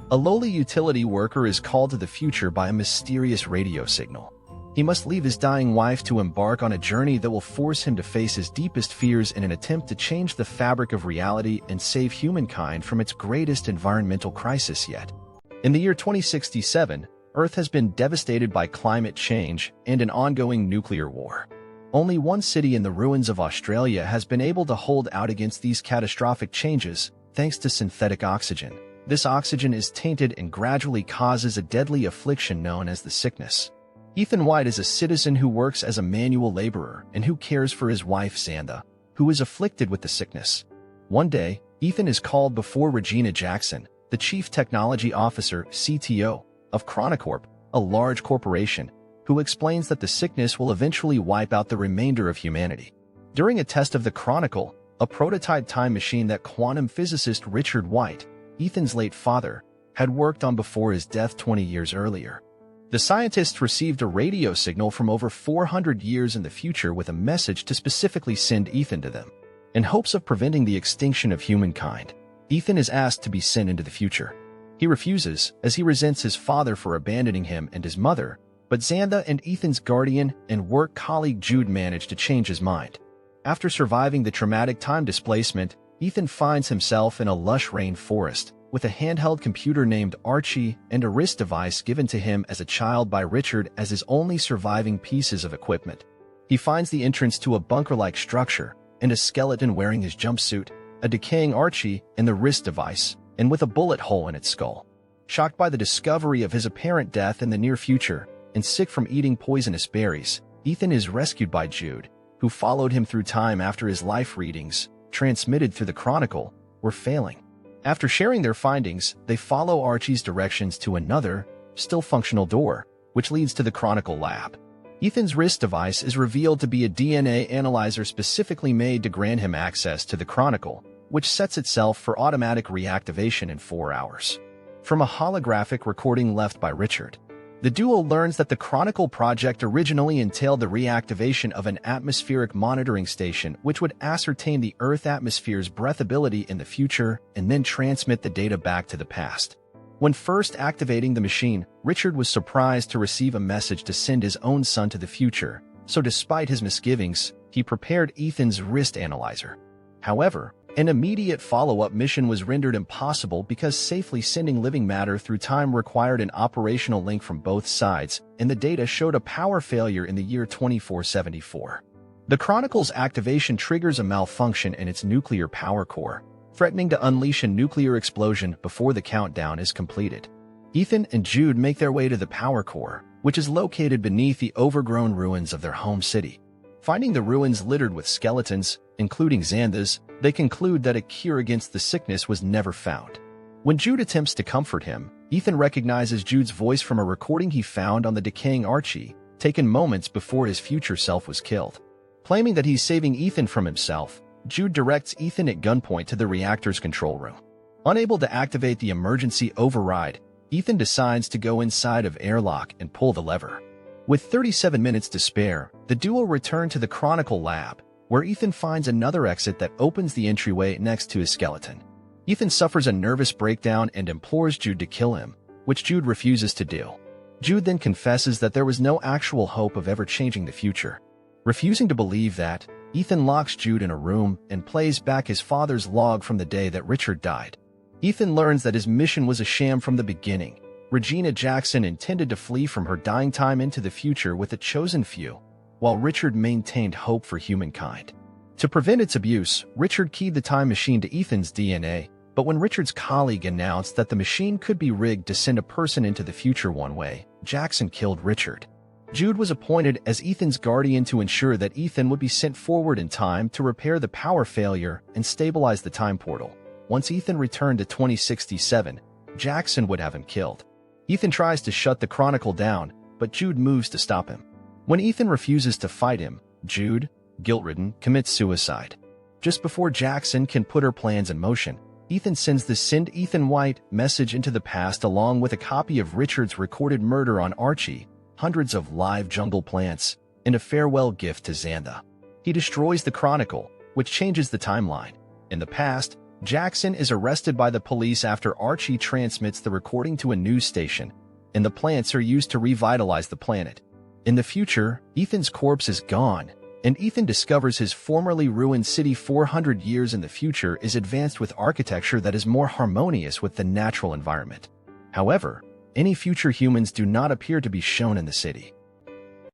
A lowly utility worker is called to the future by a mysterious radio signal. He must leave his dying wife to embark on a journey that will force him to face his deepest fears in an attempt to change the fabric of reality and save humankind from its greatest environmental crisis yet. In the year 2067, Earth has been devastated by climate change and an ongoing nuclear war. Only one city in the ruins of Australia has been able to hold out against these catastrophic changes, thanks to synthetic oxygen. This oxygen is tainted and gradually causes a deadly affliction known as the sickness. Ethan White is a citizen who works as a manual laborer and who cares for his wife Xantha, who is afflicted with the sickness. One day, Ethan is called before Regina Jackson, the Chief Technology Officer (CTO) of Chronocorp, a large corporation, who explains that the sickness will eventually wipe out the remainder of humanity. During a test of the Chronicle, a prototype time machine that quantum physicist Richard White, Ethan's late father, had worked on before his death 20 years earlier. The scientists received a radio signal from over 400 years in the future with a message to specifically send Ethan to them. In hopes of preventing the extinction of humankind, Ethan is asked to be sent into the future. He refuses, as he resents his father for abandoning him and his mother, but Xantha and Ethan's guardian and work colleague Jude manage to change his mind. After surviving the traumatic time displacement, Ethan finds himself in a lush rainforest, with a handheld computer named Archie and a wrist device given to him as a child by Richard as his only surviving pieces of equipment. He finds the entrance to a bunker-like structure, and a skeleton wearing his jumpsuit, a decaying Archie, and the wrist device, and with a bullet hole in its skull. Shocked by the discovery of his apparent death in the near future, and sick from eating poisonous berries, Ethan is rescued by Jude, who followed him through time after his life readings, transmitted through the Chronicle, were failing. After sharing their findings, they follow Archie's directions to another, still functional door, which leads to the Chronicle lab. Ethan's wrist device is revealed to be a DNA analyzer specifically made to grant him access to the Chronicle, which sets itself for automatic reactivation in 4 hours. From a holographic recording left by Richard, the duo learns that the Chronicle project originally entailed the reactivation of an atmospheric monitoring station which would ascertain the Earth atmosphere's breathability in the future and then transmit the data back to the past. When first activating the machine, Richard was surprised to receive a message to send his own son to the future, so despite his misgivings, he prepared Ethan's wrist analyzer. However, an immediate follow-up mission was rendered impossible because safely sending living matter through time required an operational link from both sides, and the data showed a power failure in the year 2474. The Chronicle's activation triggers a malfunction in its nuclear power core, threatening to unleash a nuclear explosion before the countdown is completed. Ethan and Jude make their way to the power core, which is located beneath the overgrown ruins of their home city. Finding the ruins littered with skeletons, including Xantha's, they conclude that a cure against the sickness was never found. When Jude attempts to comfort him, Ethan recognizes Jude's voice from a recording he found on the decaying Archie, taken moments before his future self was killed. Claiming that he's saving Ethan from himself, Jude directs Ethan at gunpoint to the reactor's control room. Unable to activate the emergency override, Ethan decides to go inside of airlock and pull the lever. With 37 minutes to spare, the duo return to the Chronicle lab, where Ethan finds another exit that opens the entryway next to his skeleton. Ethan suffers a nervous breakdown and implores Jude to kill him, which Jude refuses to do. Jude then confesses that there was no actual hope of ever changing the future. Refusing to believe that, Ethan locks Jude in a room and plays back his father's log from the day that Richard died. Ethan learns that his mission was a sham from the beginning. Regina Jackson intended to flee from her dying time into the future with a chosen few, while Richard maintained hope for humankind. To prevent its abuse, Richard keyed the time machine to Ethan's DNA, but when Richard's colleague announced that the machine could be rigged to send a person into the future one way, Jackson killed Richard. Jude was appointed as Ethan's guardian to ensure that Ethan would be sent forward in time to repair the power failure and stabilize the time portal. Once Ethan returned to 2067, Jackson would have him killed. Ethan tries to shut the Chronicle down, but Jude moves to stop him. When Ethan refuses to fight him, Jude, guilt-ridden, commits suicide. Just before Jackson can put her plans in motion, Ethan sends the "Send Ethan White" message into the past along with a copy of Richard's recorded murder on Archie, hundreds of live jungle plants, and a farewell gift to Xantha. He destroys the Chronicle, which changes the timeline. In the past, Jackson is arrested by the police after Archie transmits the recording to a news station, and the plants are used to revitalize the planet. In the future, Ethan's corpse is gone, and Ethan discovers his formerly ruined city 400 years in the future is advanced with architecture that is more harmonious with the natural environment. However, any future humans do not appear to be shown in the city.